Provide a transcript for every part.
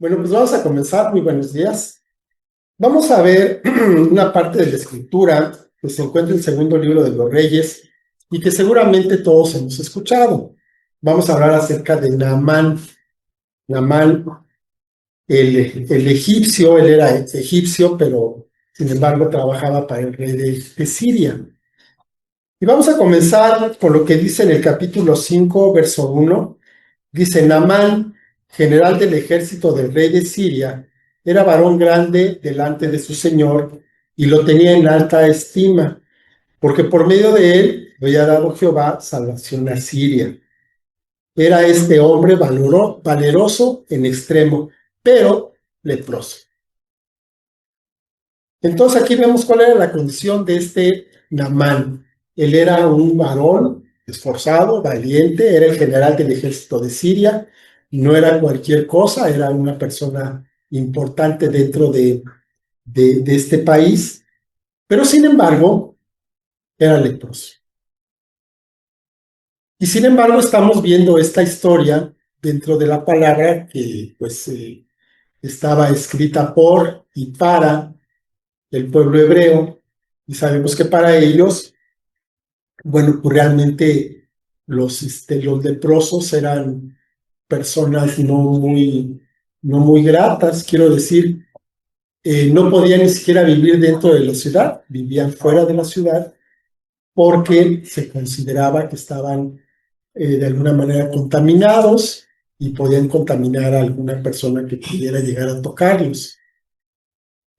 Bueno, pues vamos a comenzar. Muy buenos días. Vamos a ver una parte de la escritura que se encuentra en el segundo libro de los Reyes y que seguramente todos hemos escuchado. Vamos a hablar acerca de Naamán. Naamán, el egipcio, él era egipcio, pero sin embargo trabajaba para el rey de Siria. Y vamos a comenzar con lo que dice en el capítulo 5, verso 1. Dice: Naamán, general del ejército del rey de Siria, era varón grande delante de su señor y lo tenía en alta estima, porque por medio de él había dado Jehová salvación a Siria. Era este hombre valeroso en extremo, pero leproso. Entonces aquí vemos cuál era la condición de este Naamán. Él era un varón esforzado, valiente, era el general del ejército de Siria, no era cualquier cosa, era una persona importante dentro de este país, pero sin embargo era leproso. Y sin embargo estamos viendo esta historia dentro de la palabra que pues estaba escrita por y para el pueblo hebreo, y sabemos que para ellos, bueno, pues realmente los leprosos eran personas no muy gratas, quiero decir, no podían ni siquiera vivir dentro de la ciudad, vivían fuera de la ciudad porque se consideraba que estaban de alguna manera contaminados y podían contaminar a alguna persona que pudiera llegar a tocarlos.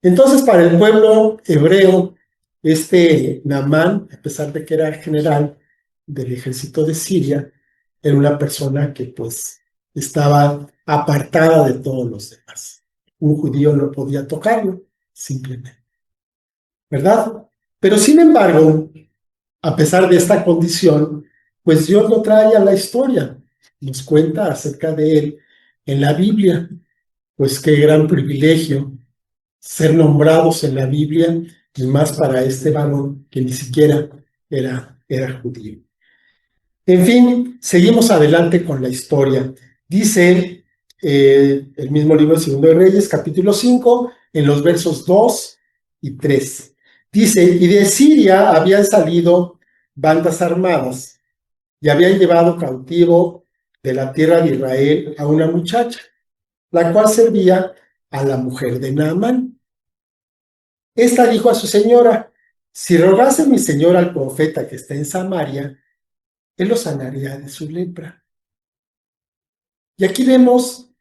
Entonces, para el pueblo hebreo, este Naamán, a pesar de que era general del ejército de Siria, era una persona que pues estaba apartada de todos los demás. Un judío no podía tocarlo, simplemente, ¿verdad? Pero sin embargo, a pesar de esta condición, pues Dios lo trae a la historia, nos cuenta acerca de él en la Biblia. Pues qué gran privilegio ser nombrados en la Biblia, y más para este varón que ni siquiera era judío. En fin, seguimos adelante con la historia. Dice el mismo libro de Segundo de Reyes, capítulo 5, en los versos 2 y 3. Dice: y de Siria habían salido bandas armadas y habían llevado cautivo de la tierra de Israel a una muchacha, la cual servía a la mujer de Naamán. Esta dijo a su señora: si rogase mi señor al profeta que está en Samaria, él lo sanaría de su lepra. Y aquí vemos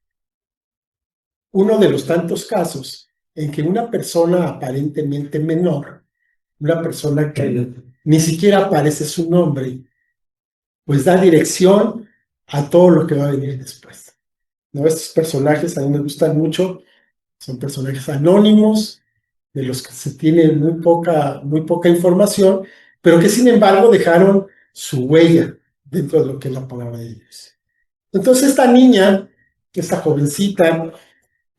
uno de los tantos casos en que una persona aparentemente menor, una persona que ni siquiera aparece su nombre, pues da dirección a todo lo que va a venir después. ¿No? Estos personajes a mí me gustan mucho, son personajes anónimos, de los que se tiene muy poca información, pero que sin embargo dejaron su huella dentro de lo que es la palabra de Dios. Entonces esta niña, esta jovencita,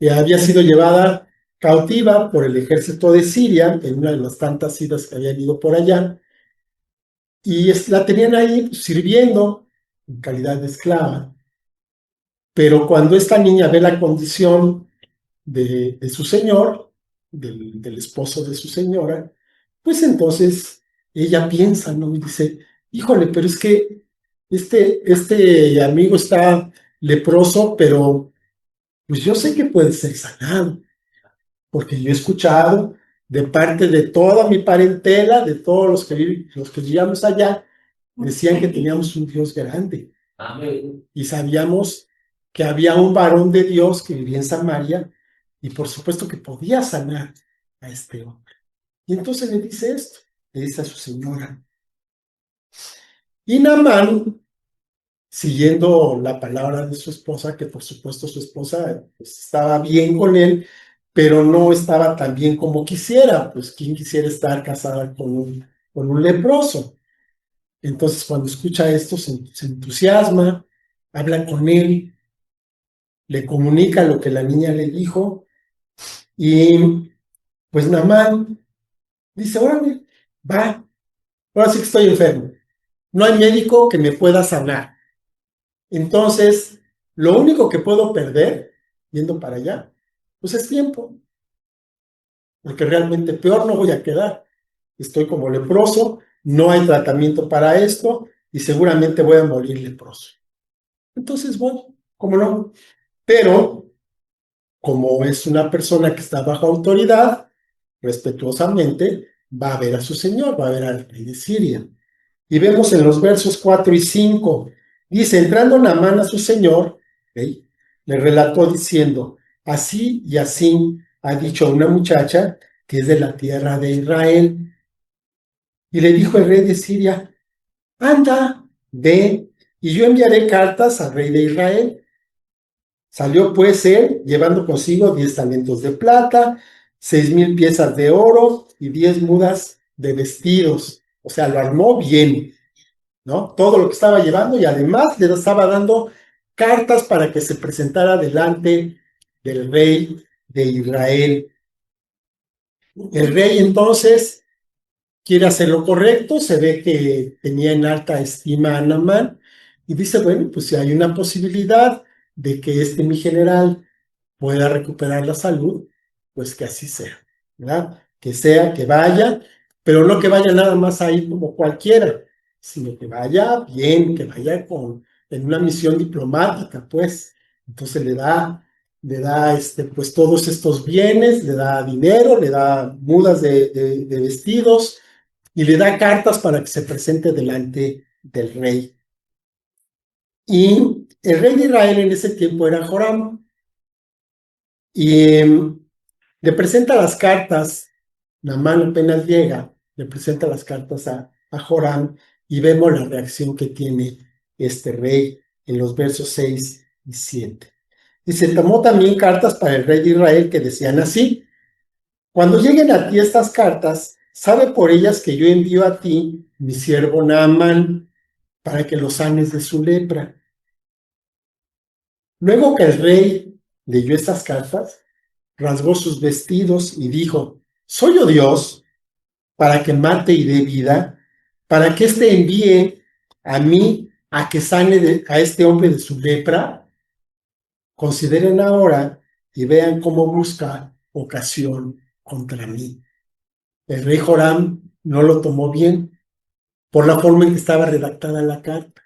había sido llevada cautiva por el ejército de Siria, en una de las tantas idas que habían ido por allá, y la tenían ahí sirviendo en calidad de esclava. Pero cuando esta niña ve la condición de su señor, del esposo de su señora, pues entonces ella piensa, ¿no? Y dice: híjole, pero es que este amigo está leproso, pero pues yo sé que puede ser sanado, porque yo he escuchado de parte de toda mi parentela, de todos los que vivíamos allá, decían que teníamos un Dios grande. Amén. Y sabíamos que había un varón de Dios que vivía en Samaria, y por supuesto que podía sanar a este hombre. Y entonces le dice esto, le dice a su señora. Y Naamán, siguiendo la palabra de su esposa, que por supuesto su esposa pues, estaba bien con él, pero no estaba tan bien como quisiera, pues quién quisiera estar casada con un leproso. Entonces cuando escucha esto se entusiasma, habla con él, le comunica lo que la niña le dijo, y pues Naamán dice: órale, va, ahora sí que estoy enfermo, no hay médico que me pueda sanar. Entonces, lo único que puedo perder yendo para allá, pues es tiempo, porque realmente peor no voy a quedar. Estoy como leproso, no hay tratamiento para esto y seguramente voy a morir leproso. Entonces voy, ¿cómo no? Pero como es una persona que está bajo autoridad, respetuosamente va a ver a su señor, va a ver al rey de Siria. Y vemos en los versos 4 y 5, dice, entrando Naamán a su señor, ¿okay?, le relató diciendo, así y así ha dicho una muchacha que es de la tierra de Israel. Y le dijo el rey de Siria, anda, ve, y yo enviaré cartas al rey de Israel. Salió pues él, llevando consigo 10 talentos de plata, 6,000 piezas de oro y 10 mudas de vestidos. O sea, lo armó bien, ¿no? Todo lo que estaba llevando y además le estaba dando cartas para que se presentara delante del rey de Israel. El rey entonces quiere hacer lo correcto, se ve que tenía en alta estima a Naamán y dice, bueno, pues si hay una posibilidad de que mi general pueda recuperar la salud, pues que así sea, ¿verdad? Que sea, que vaya, pero no que vaya nada más ahí como cualquiera, sino que vaya bien, que vaya en una misión diplomática, pues. Entonces le da pues todos estos bienes, le da dinero, le da mudas de vestidos y le da cartas para que se presente delante del rey. Y el rey de Israel en ese tiempo era Joram. Y le presenta las cartas, Naamán apenas llega, le presenta las cartas a Joram y vemos la reacción que tiene este rey en los versos 6 y 7. Dice, tomó también cartas para el rey de Israel que decían así, cuando lleguen a ti estas cartas, sabe por ellas que yo envío a ti mi siervo Naamán para que lo sanes de su lepra. Luego que el rey leyó estas cartas, rasgó sus vestidos y dijo, ¿soy yo Dios para que mate y dé vida? ¿Para que éste envíe a mí a que sane a este hombre de su lepra? Consideren ahora y vean cómo busca ocasión contra mí. El rey Joram no lo tomó bien por la forma en que estaba redactada la carta,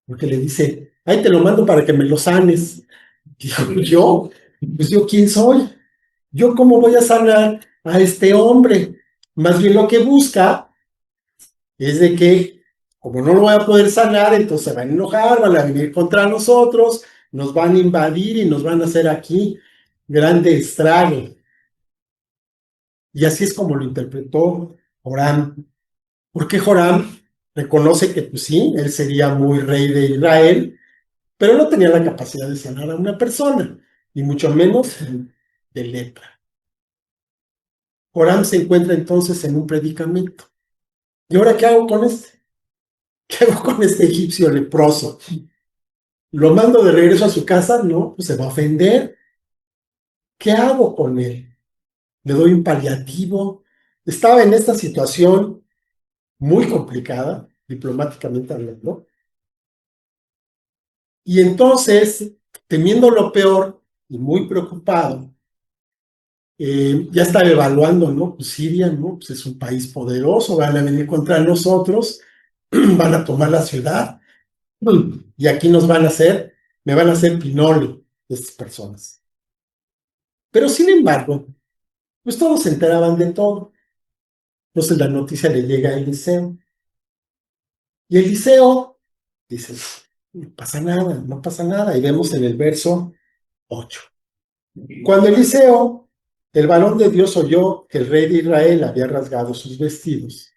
porque le dice, ahí te lo mando para que me lo sanes. Dijo, ¿yo? Pues yo, ¿quién soy? ¿Yo cómo voy a sanar a este hombre? Más bien lo que busca es de que, como no lo voy a poder sanar, entonces se van a enojar, van a venir contra nosotros, nos van a invadir y nos van a hacer aquí grande estrago. Y así es como lo interpretó Joram. Porque Joram reconoce que, pues sí, él sería muy rey de Israel, pero no tenía la capacidad de sanar a una persona, y mucho menos de lepra. Joram se encuentra entonces en un predicamento. ¿Y ahora qué hago con este? ¿Qué hago con este egipcio leproso? ¿Lo mando de regreso a su casa? No, pues se va a ofender. ¿Qué hago con él? ¿Le doy un paliativo? Estaba en esta situación muy complicada, diplomáticamente hablando, y entonces, temiendo lo peor y muy preocupado, ya estaba evaluando, ¿no? Pues Siria, ¿no? Pues es un país poderoso, van a venir contra nosotros, van a tomar la ciudad, y aquí me van a hacer pinole estas personas. Pero sin embargo, pues todos se enteraban de todo. Entonces la noticia le llega a Eliseo. Y Eliseo dice, no pasa nada, no pasa nada. Y vemos en el verso 8. Cuando Eliseo, el varón de Dios, oyó que el rey de Israel había rasgado sus vestidos,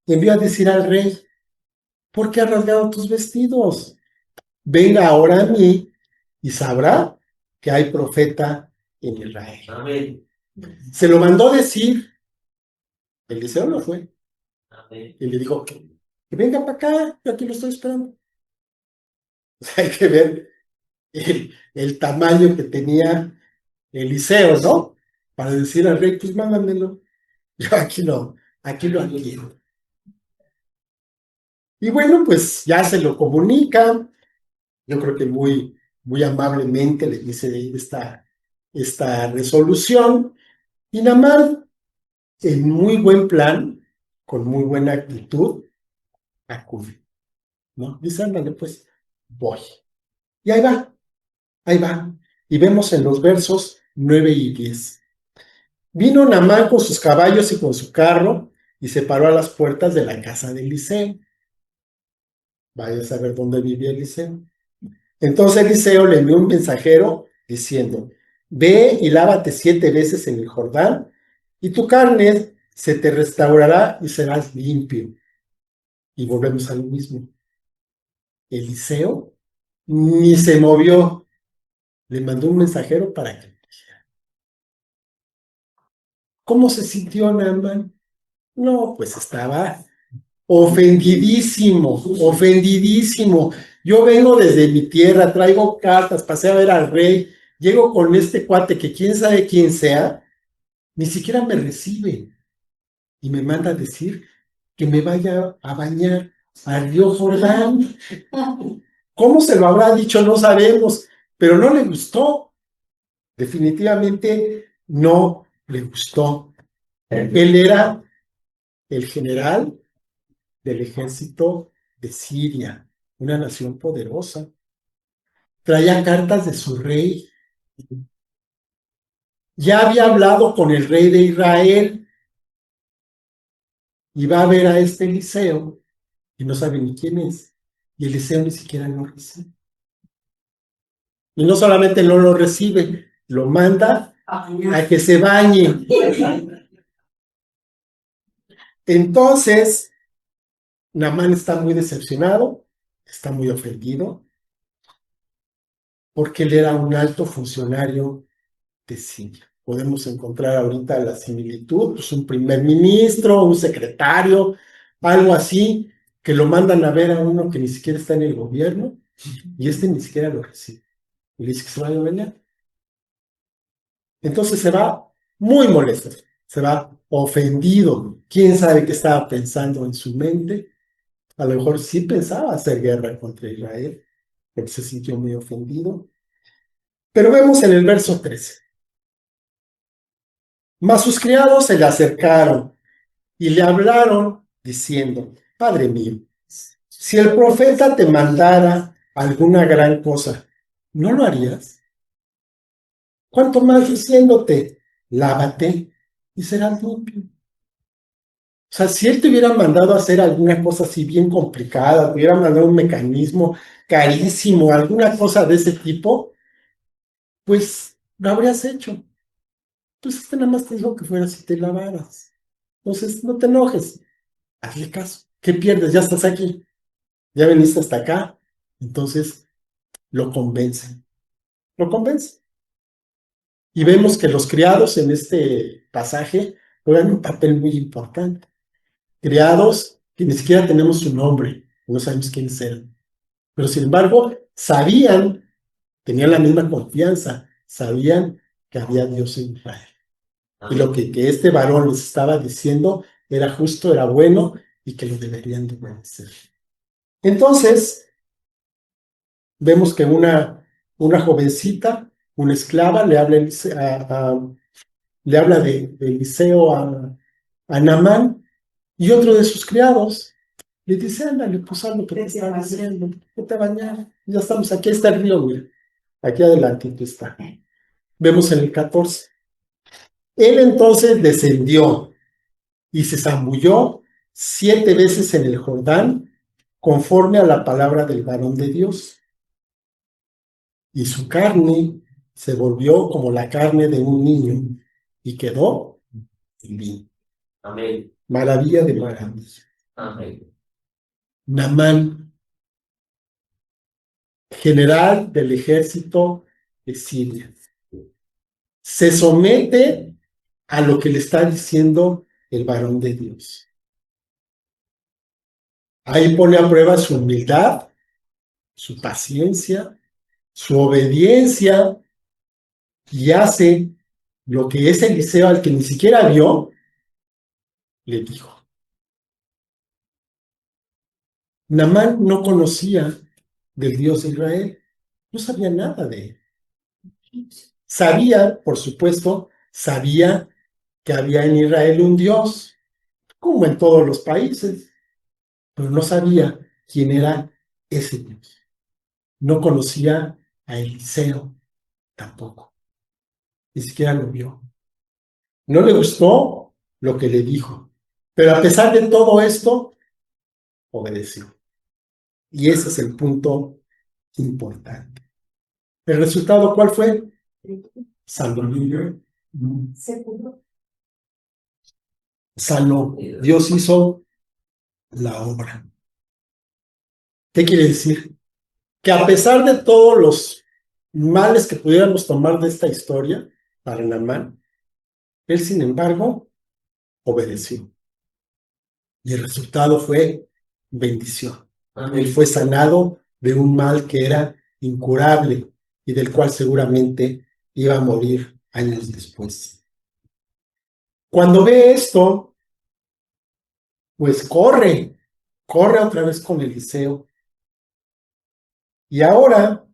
envió a decir al rey, ¿por qué has rasgado tus vestidos? Venga ahora a mí y sabrá que hay profeta en Israel. Amén. Se lo mandó decir, Eliseo no fue. Amén. Y le dijo, que venga para acá, yo aquí lo estoy esperando. O sea, hay que ver el tamaño que tenía Eliseo, ¿no? Para decir al rey, pues mándamelo. Yo aquí lo adquiero. Y bueno, pues ya se lo comunica, yo creo que muy, muy amablemente le dice de esta resolución, y Naamán, en muy buen plan, con muy buena actitud, acude, ¿no? Dice, ándale, pues, voy. Y ahí va. Y vemos en los versos 9 y 10. Vino Naamán con sus caballos y con su carro, y se paró a las puertas de la casa de Eliseo. Vaya a saber dónde vivía Eliseo. Entonces Eliseo le envió un mensajero diciendo, ve y lávate 7 veces en el Jordán, y tu carne se te restaurará y serás limpio. Y volvemos a lo mismo. Eliseo ni se movió, le mandó un mensajero para que. ¿Cómo se sintió Naamán? No, pues estaba ofendidísimo, ofendidísimo. Yo vengo desde mi tierra, traigo cartas, pasé a ver al rey, llego con este cuate que quién sabe quién sea, ni siquiera me recibe y me manda a decir que me vaya a bañar al río Jordán. ¿Cómo se lo habrá dicho? No sabemos, pero no le gustó. Definitivamente no le gustó. Él era el general del ejército de Siria, una nación poderosa. Traía cartas de su rey. Ya había hablado con el rey de Israel y va a ver a este Eliseo y no sabe ni quién es. Y Eliseo ni siquiera lo recibe. Y no solamente no lo recibe, lo manda a que se bañe. Entonces, Naamán está muy decepcionado, está muy ofendido, porque él era un alto funcionario de Siria. Podemos encontrar ahorita la similitud, pues un primer ministro, un secretario, algo así, que lo mandan a ver a uno que ni siquiera está en el gobierno, y este ni siquiera lo recibe. Y le dice que se vaya a bañar. Entonces se va muy molesto, se va ofendido. ¿Quién sabe qué estaba pensando en su mente? A lo mejor sí pensaba hacer guerra contra Israel, porque se sintió muy ofendido. Pero vemos en el verso 13. Mas sus criados se le acercaron y le hablaron diciendo, Padre mío, si el profeta te mandara alguna gran cosa, ¿no lo harías? Cuanto más diciéndote, lávate y serás limpio. O sea, si él te hubiera mandado a hacer alguna cosa así bien complicada, te hubiera mandado un mecanismo carísimo, alguna cosa de ese tipo, pues lo habrías hecho. Pues este nada más te dijo que fueras y te lavaras. Entonces, no te enojes, hazle caso. ¿Qué pierdes? Ya estás aquí, ya viniste hasta acá. Entonces, lo convence, lo convence. Y vemos que los criados en este pasaje juegan un papel muy importante. Criados que ni siquiera tenemos su nombre, no sabemos quiénes eran. Pero sin embargo, sabían, tenían la misma confianza, sabían que había Dios en Israel. Y lo que este varón les estaba diciendo era justo, era bueno y que lo deberían de obedecer. Entonces, vemos que una jovencita, una esclava, le habla, le habla de Eliseo a Naamán, y otro de sus criados le dice, ándale, pues haz lo que te está diciendo, vete a bañar, ya estamos, aquí está el río, mira, aquí adelantito está. Vemos en el 14. Él entonces descendió y se zambulló 7 veces en el Jordán, conforme a la palabra del varón de Dios. Y su carne se volvió como la carne de un niño, y quedó limpio. Amén. Maravilla de maravilla. Amén. Naamán, general del ejército de Siria, se somete a lo que le está diciendo el varón de Dios. Ahí pone a prueba su humildad, su paciencia, su obediencia, y hace lo que ese Eliseo, al que ni siquiera vio, le dijo. Naamán no conocía del Dios de Israel, No sabía nada de él. Sabía, por supuesto, sabía que había en Israel un Dios, como en todos los países, pero no sabía quién era ese Dios. No conocía a Eliseo tampoco, ni siquiera lo vio. No le gustó lo que le dijo, pero a pesar de todo esto, obedeció. Y ese es el punto importante. ¿El resultado cuál fue? Sanó. Sanó. Dios hizo la obra. ¿Qué quiere decir? Que a pesar de todos los males que pudiéramos tomar de esta historia para Naamán, él, sin embargo, obedeció. Y el resultado fue bendición. Él fue sanado de un mal que era incurable y del cual seguramente iba a morir años después. Cuando ve esto, pues corre otra vez con Eliseo. Y ahora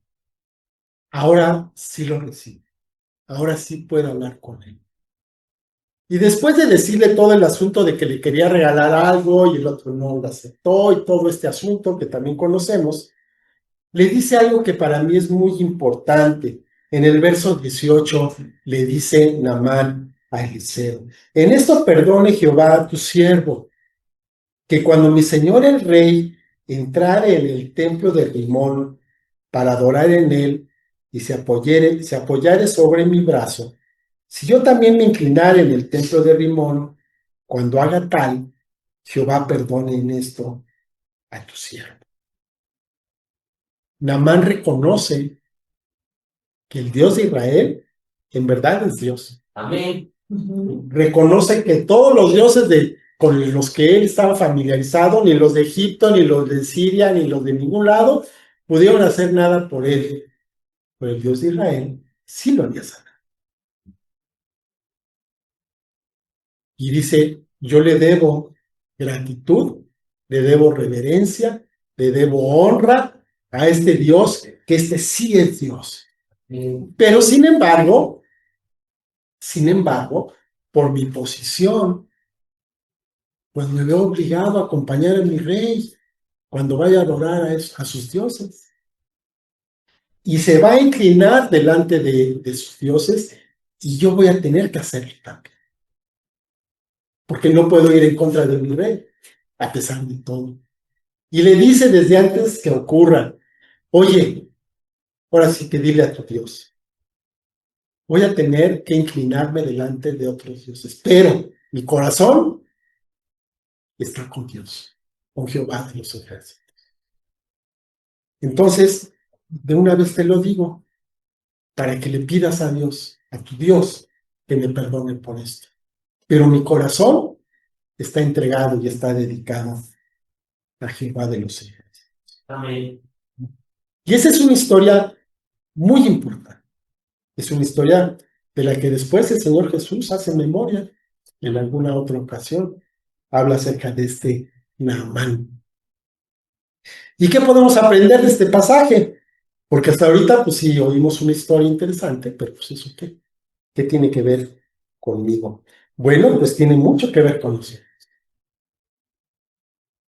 sí lo recibe. Ahora sí puede hablar con él. Y después de decirle todo el asunto de que le quería regalar algo y el otro no lo aceptó y todo este asunto que también conocemos, le dice algo que para mí es muy importante. En el verso 18 le dice Naamán a Eliseo: en esto perdone Jehová a tu siervo, que cuando mi señor el rey entrare en el templo de Rimón para adorar en él y se apoyare sobre mi brazo, si yo también me inclinare en el templo de Rimón, cuando haga tal, Jehová perdone en esto a tu siervo. Naamán reconoce que el Dios de Israel en verdad es Dios. Amén. Reconoce que todos los dioses con los que él estaba familiarizado, ni los de Egipto, ni los de Siria, ni los de ningún lado, pudieron hacer nada por él. Pero el Dios de Israel sí lo había sanado. Y dice: yo le debo gratitud, le debo reverencia, le debo honra a este Dios, que este sí es Dios. Pero sin embargo, por mi posición, pues me veo obligado a acompañar a mi rey cuando vaya a adorar a sus dioses. Y se va a inclinar delante de sus dioses y yo voy a tener que hacerlo también. Porque no puedo ir en contra de mi rey, a pesar de todo. Y le dice desde antes que ocurra: oye, ahora sí que dile a tu Dios, voy a tener que inclinarme delante de otros dioses, pero mi corazón está con Dios, con Jehová de los ejércitos. Entonces, de una vez te lo digo, para que le pidas a Dios, a tu Dios, que me perdone por esto. Pero mi corazón está entregado y está dedicado a Jehová de los ejércitos. Amén. Y esa es una historia muy importante. Es una historia de la que después el Señor Jesús hace memoria en alguna otra ocasión. Habla acerca de este Naamán. ¿Y qué podemos aprender de este pasaje? Porque hasta ahorita, pues sí, oímos una historia interesante, pero pues eso qué, ¿qué tiene que ver conmigo? Bueno, pues tiene mucho que ver con nosotros.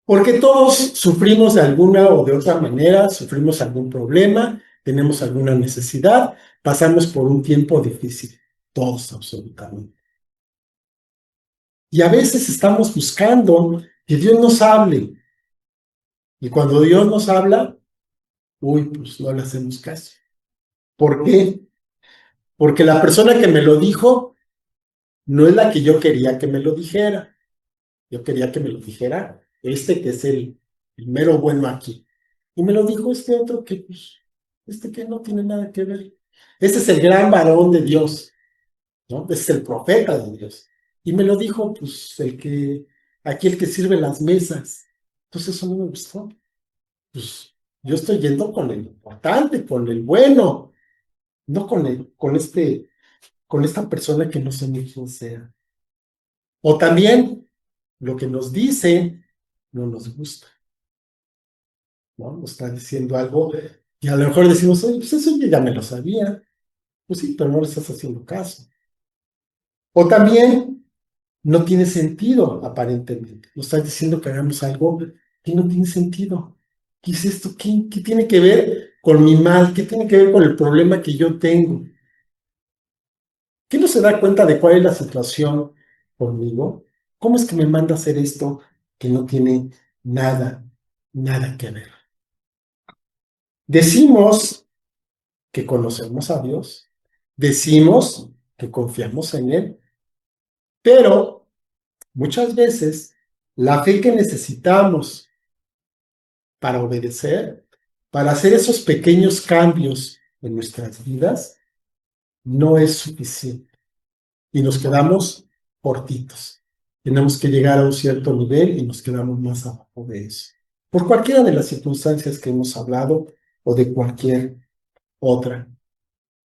Porque todos sufrimos de alguna o de otra manera, sufrimos algún problema, tenemos alguna necesidad, pasamos por un tiempo difícil, todos absolutamente. Y a veces estamos buscando que Dios nos hable. Y cuando Dios nos habla, uy, pues no le hacemos caso. ¿Por qué? Porque la persona que me lo dijo no es la que yo quería que me lo dijera. Yo quería que me lo dijera este que es el mero bueno aquí. Y me lo dijo este otro que, pues, este que no tiene nada que ver. Este es el gran varón de Dios, ¿no? Este es el profeta de Dios. Y me lo dijo, pues, aquí el que sirve las mesas. Entonces eso no me gustó. Pues, yo estoy yendo con el importante, con el bueno, no con esta persona que no sé ni quién sea. O también lo que nos dice no nos gusta, ¿no? Nos está diciendo algo Y a lo mejor decimos, oye, pues eso yo ya me lo sabía. Pues sí, pero no le estás haciendo caso. O también no tiene sentido, aparentemente. Nos estás diciendo que hagamos algo que no tiene sentido. ¿Qué es esto? ¿Qué tiene que ver con mi mal? ¿Qué tiene que ver con el problema que yo tengo? ¿Qué no se da cuenta de cuál es la situación conmigo? ¿Cómo es que me manda a hacer esto que no tiene nada, nada que ver? Decimos que conocemos a Dios, decimos que confiamos en Él, pero muchas veces la fe que necesitamos para obedecer, para hacer esos pequeños cambios en nuestras vidas, no es suficiente y nos quedamos cortitos. Tenemos que llegar a un cierto nivel y nos quedamos más abajo de eso. Por cualquiera de las circunstancias que hemos hablado o de cualquier otra.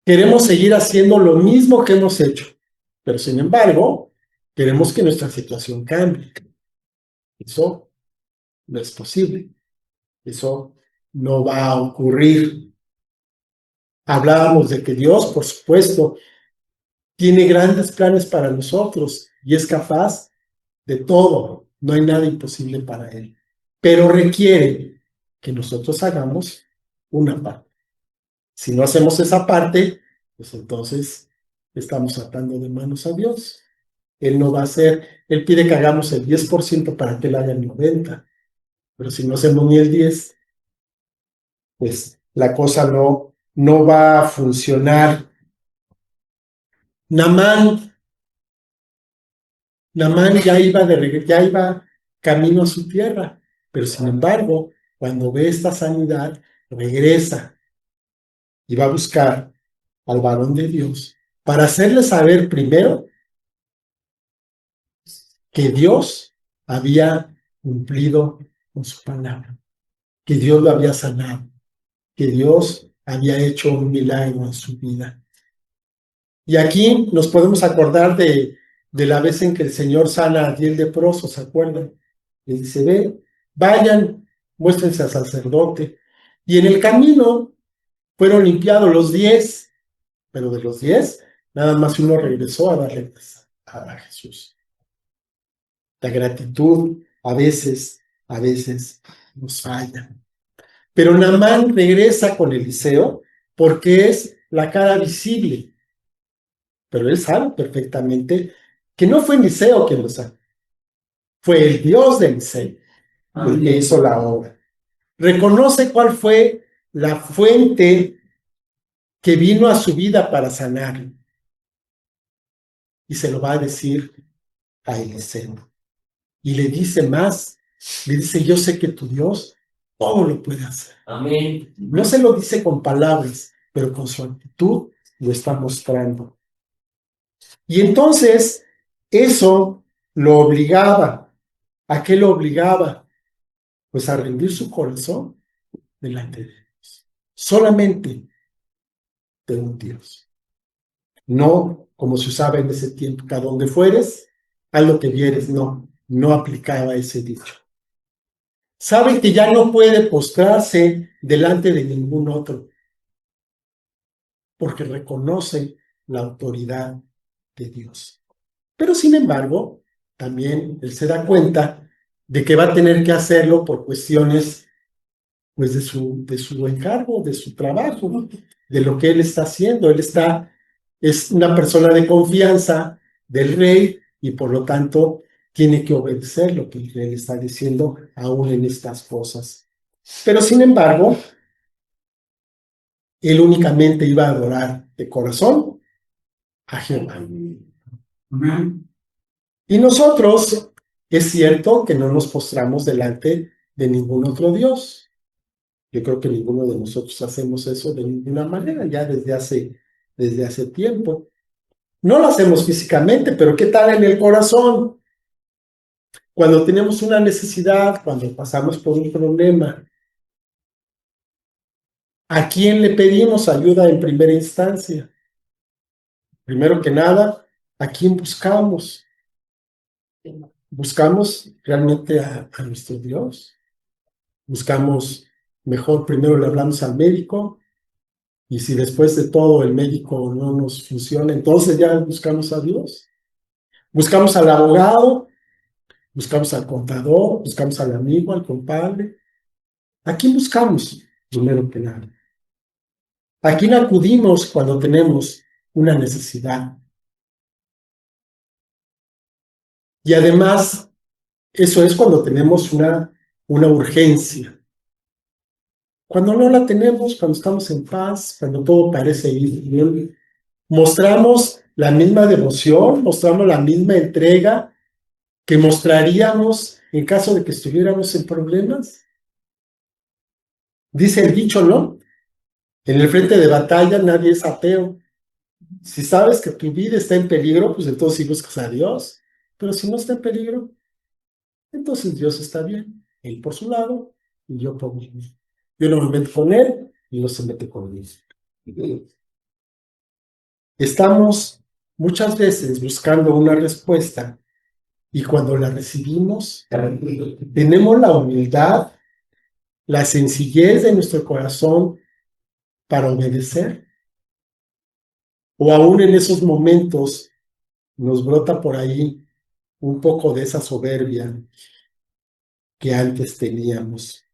Queremos seguir haciendo lo mismo que hemos hecho, pero sin embargo, queremos que nuestra situación cambie. Eso no es posible. Eso no va a ocurrir. Hablábamos de que Dios, por supuesto, tiene grandes planes para nosotros y es capaz de todo. No hay nada imposible para Él. Pero requiere que nosotros hagamos una parte. Si no hacemos esa parte, pues entonces estamos atando de manos a Dios. Él no va a hacer, Él pide que hagamos el 10% para que Él haga el 90%. Pero si no hacemos ni el 10%, pues la cosa no va a funcionar. Namán, Namán ya iba camino a su tierra, pero sin embargo, cuando ve esta sanidad, regresa y va a buscar al varón de Dios para hacerle saber primero que Dios había cumplido con su palabra, que Dios lo había sanado, que Dios había hecho un milagro en su vida. Y aquí nos podemos acordar de la vez en que el Señor sana a 10 leprosos, ¿se acuerdan? Le dice, ve, vayan, muéstrense al sacerdote. Y en el camino fueron limpiados los 10, pero de los 10, nada más uno regresó a darle gracias a Jesús. La gratitud a veces nos falla. Pero Naamán regresa con Eliseo porque es la cara visible. Pero él sabe perfectamente que no fue Eliseo quien lo sanó, fue el Dios de Eliseo el que hizo la obra. Reconoce cuál fue la fuente que vino a su vida para sanarlo y se lo va a decir a Eliseo. Y le dice más, le dice, yo sé que tu Dios todo lo puede hacer. Amén. No se lo dice con palabras, pero con su actitud lo está mostrando. Y entonces, eso lo obligaba. ¿A qué lo obligaba? Pues a rendir su corazón delante de Dios. Solamente de un Dios. No como se usaba en ese tiempo, que a donde fueres, haz lo que vieres. No aplicaba ese dicho. Sabe que ya no puede postrarse delante de ningún otro, porque reconoce la autoridad de Dios. Pero sin embargo, también él se da cuenta de que va a tener que hacerlo por cuestiones pues de su encargo, de su trabajo, ¿no? De lo que él está haciendo. Es una persona de confianza del rey y por lo tanto tiene que obedecer lo que el rey le está diciendo aún en estas cosas. Pero sin embargo, él únicamente iba a adorar de corazón a Jehová. Y nosotros, es cierto que no nos postramos delante de ningún otro Dios. Yo creo que ninguno de nosotros hacemos eso de ninguna manera, ya desde hace tiempo. No lo hacemos físicamente, pero ¿qué tal en el corazón? Cuando tenemos una necesidad, cuando pasamos por un problema, ¿a quién le pedimos ayuda en primera instancia? Primero que nada, ¿a quién buscamos? ¿Buscamos realmente a nuestro Dios? ¿Buscamos mejor primero le hablamos al médico y si después de todo el médico no nos funciona, entonces ya buscamos a Dios. Buscamos al abogado, buscamos al contador, buscamos al amigo, al compadre. ¿A quién buscamos? Primero que nada. ¿A quién acudimos cuando tenemos una necesidad? Y además, eso es cuando tenemos una urgencia. Cuando no la tenemos, cuando estamos en paz, cuando todo parece ir bien, mostramos la misma devoción, mostramos la misma entrega que mostraríamos en caso de que estuviéramos en problemas. Dice el dicho, ¿no? En el frente de batalla nadie es ateo. Si sabes que tu vida está en peligro, pues entonces sí buscas a Dios. Pero si no está en peligro, entonces Dios está bien. Él por su lado y yo por mi. Yo no me meto con él y no se mete conmigo. Estamos muchas veces buscando una respuesta y cuando la recibimos, tenemos la humildad, la sencillez de nuestro corazón para obedecer. O aún en esos momentos nos brota por ahí un poco de esa soberbia que antes teníamos.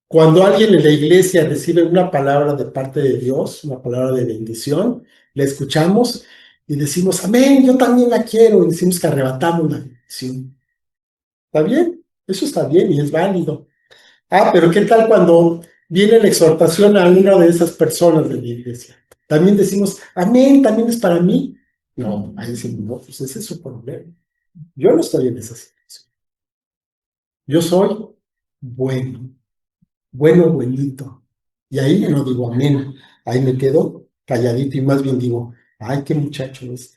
Cuando alguien en la iglesia recibe una palabra de parte de Dios, una palabra de bendición, la escuchamos y decimos, amén, yo también la quiero, y decimos que arrebatamos la bendición. ¿Está bien? Eso está bien y es válido. Ah, pero ¿qué tal cuando viene la exhortación a una de esas personas de la iglesia? También decimos, amén, también es para mí. No, ahí decimos, no, pues ese es su problema. Yo no estoy en esa situación. Yo soy bueno, buenito. Y ahí no digo amén. Ahí me quedo calladito y más bien digo, ay, qué muchacho es.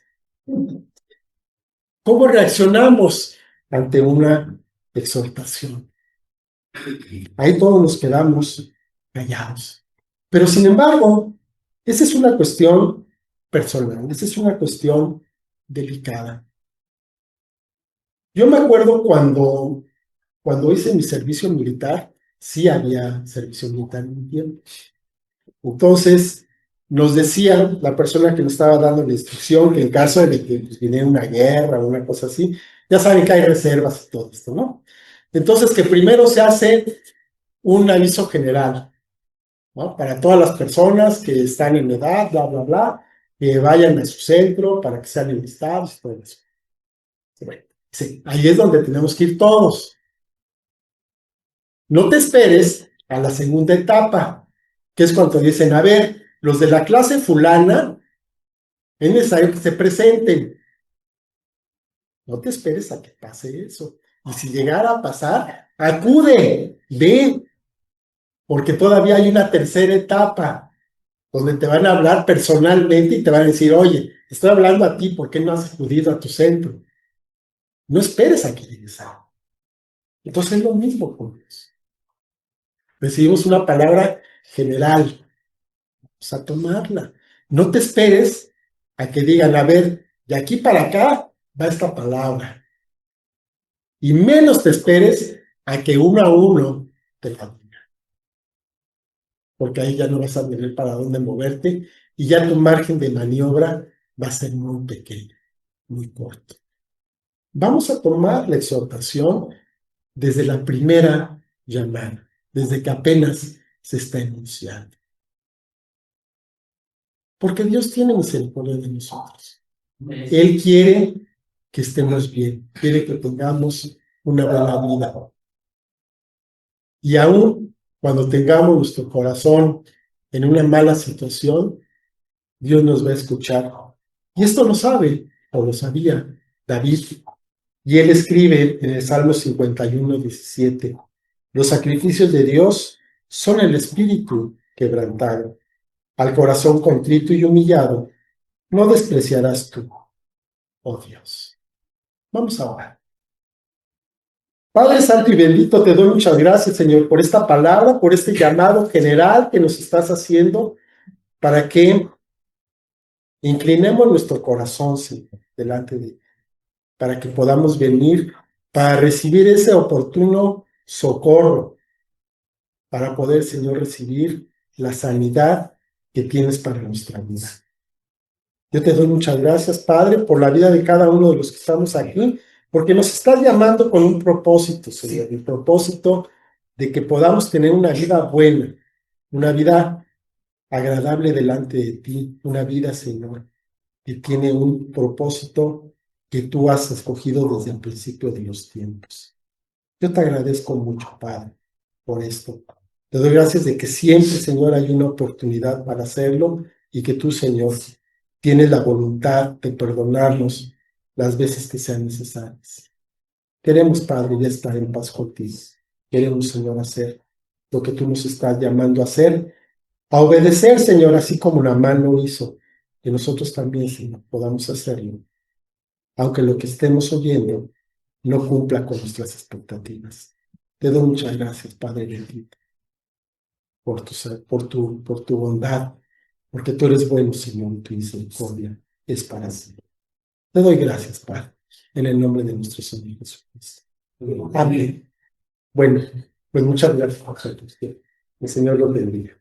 ¿Cómo reaccionamos ante una exhortación? Ahí todos nos quedamos callados. Pero sin embargo, esa es una cuestión personal, esa es una cuestión delicada. Yo me acuerdo cuando hice mi servicio militar, sí había servicio militar en mi tiempo. Entonces, nos decía la persona que nos estaba dando la instrucción que en caso de que pues, viniera una guerra o una cosa así, ya saben que hay reservas y todo esto, ¿no? Entonces, que primero se hace un aviso general, ¿no? Para todas las personas que están en edad, bla, bla, bla, que vayan a su centro para que sean enlistados y todo eso. Bueno, sí, ahí es donde tenemos que ir todos. No te esperes a la segunda etapa, que es cuando dicen, a ver, los de la clase fulana, es necesario que se presenten. No te esperes a que pase eso. Y si llegara a pasar, acude, ve, porque todavía hay una tercera etapa, donde te van a hablar personalmente y te van a decir, oye, estoy hablando a ti, ¿por qué no has acudido a tu centro? No esperes a que llegues a. Entonces es lo mismo con Dios. Recibimos una palabra general, vamos a tomarla. No te esperes a que digan, a ver, de aquí para acá va esta palabra. Y menos te esperes a que uno a uno te la diga. Porque ahí ya no vas a tener para dónde moverte y ya tu margen de maniobra va a ser muy pequeño, muy corto. Vamos a tomar la exhortación desde la primera llamada, desde que apenas se está enunciando. Porque Dios tiene misericordia de nosotros. Él quiere que estemos bien, quiere que tengamos una buena vida. Y aún cuando tengamos nuestro corazón en una mala situación, Dios nos va a escuchar. Y esto lo sabe, o lo sabía David. Y él escribe en el Salmo 51:17, los sacrificios de Dios son el espíritu quebrantado. Al corazón contrito y humillado, no despreciarás tú, oh Dios. Vamos a orar. Padre Santo y bendito, te doy muchas gracias, Señor, por esta palabra, por este llamado general que nos estás haciendo para que inclinemos nuestro corazón, Señor, delante de ti, para que podamos venir para recibir ese oportuno socorro, para poder, Señor, recibir la sanidad que tienes para nuestra vida. Yo te doy muchas gracias, Padre, por la vida de cada uno de los que estamos aquí, porque nos estás llamando con un propósito, Señor, el propósito de que podamos tener una vida buena, una vida agradable delante de ti, una vida, Señor, que tiene un propósito que tú has escogido desde el principio de los tiempos. Yo te agradezco mucho, Padre, por esto. Te doy gracias de que siempre, Señor, hay una oportunidad para hacerlo y que tú, Señor, tienes la voluntad de perdonarnos las veces que sean necesarias. Queremos, Padre, ya estar en paz contigo. Queremos, Señor, hacer lo que tú nos estás llamando a hacer, a obedecer, Señor, así como Naamán lo hizo, que nosotros también, Señor, podamos hacerlo, aunque lo que estemos oyendo no cumpla con nuestras expectativas. Te doy muchas gracias, Padre bendito, por tu bondad, porque tú eres bueno, Señor, y tu misericordia es para siempre. Te doy gracias, Padre, en el nombre de nuestro Señor Jesucristo. Amén. Bueno, pues muchas gracias. El Señor los bendiga.